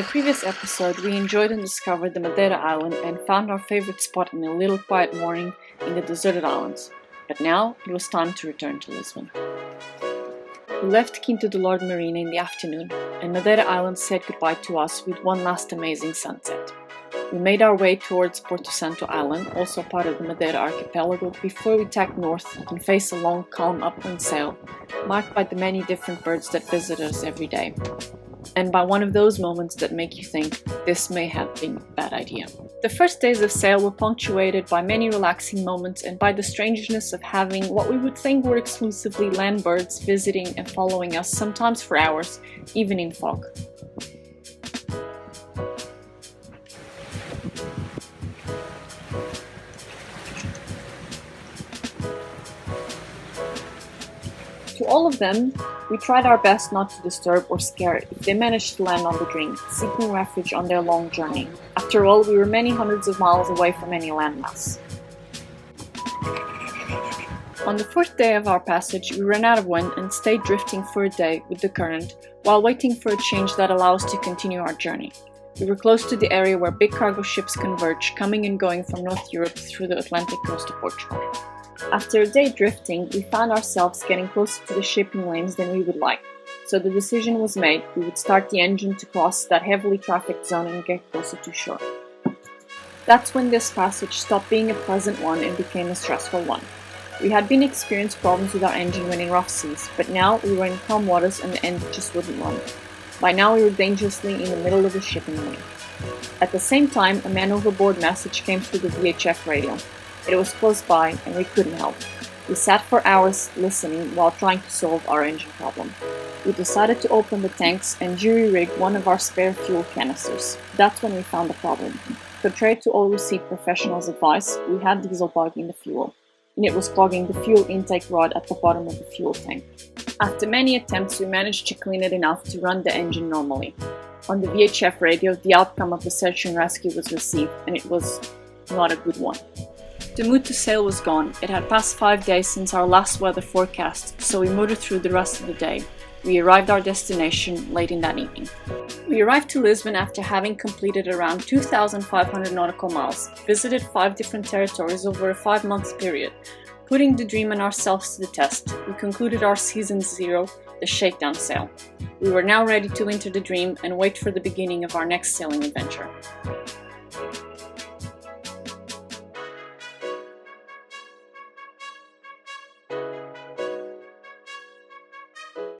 previous episode, we enjoyed and discovered the Madeira island and found our favorite spot in a little quiet morning in the deserted islands. But now it was time to return to Lisbon. We left Quinta do Lorde Marina in the afternoon, and Madeira Island said goodbye to us with one last amazing sunset. We made our way towards Porto Santo Island, also part of the Madeira archipelago, before we tacked north and faced a long, calm upwind sail, marked by the many different birds that visit us every day. And by one of those moments that make you think, this may have been a bad idea. The first days of sail were punctuated by many relaxing moments and by the strangeness of having what we would think were exclusively land birds visiting and following us, sometimes for hours, even in fog. To all of them, we tried our best not to disturb or scare if they managed to land on the drink, seeking refuge on their long journey. After all, we were many hundreds of miles away from any landmass. On the fourth day of our passage, we ran out of wind and stayed drifting for a day with the current, while waiting for a change that allows us to continue our journey. We were close to the area where big cargo ships converge, coming and going from North Europe through the Atlantic coast of Portugal. After a day drifting, we found ourselves getting closer to the shipping lanes than we would like, so the decision was made we would start the engine to cross that heavily trafficked zone and get closer to shore. That's when this passage stopped being a pleasant one and became a stressful one. We had been experiencing problems with our engine when in rough seas, but now we were in calm waters and the engine just wouldn't run. By now we were dangerously in the middle of a shipping lane. At the same time, a man overboard message came through the VHF radio. It was close by and we couldn't help. We sat for hours listening while trying to solve our engine problem. We decided to open the tanks and jury-rig one of our spare fuel canisters. That's when we found the problem. Contrary to all received professionals' advice, we had diesel bug in the fuel, and it was clogging the fuel intake rod at the bottom of the fuel tank. After many attempts, we managed to clean it enough to run the engine normally. On the VHF radio, the outcome of the search and rescue was received, and it was not a good one. The mood to sail was gone. It had passed 5 days since our last weather forecast, so we motored through the rest of the day. We arrived at our destination late in that evening. We arrived to Lisbon after having completed around 2,500 nautical miles, visited 5 different territories over a 5-month period. Putting the dream and ourselves to the test, we concluded our season 0, the shakedown sail. We were now ready to enter the dream and wait for the beginning of our next sailing adventure.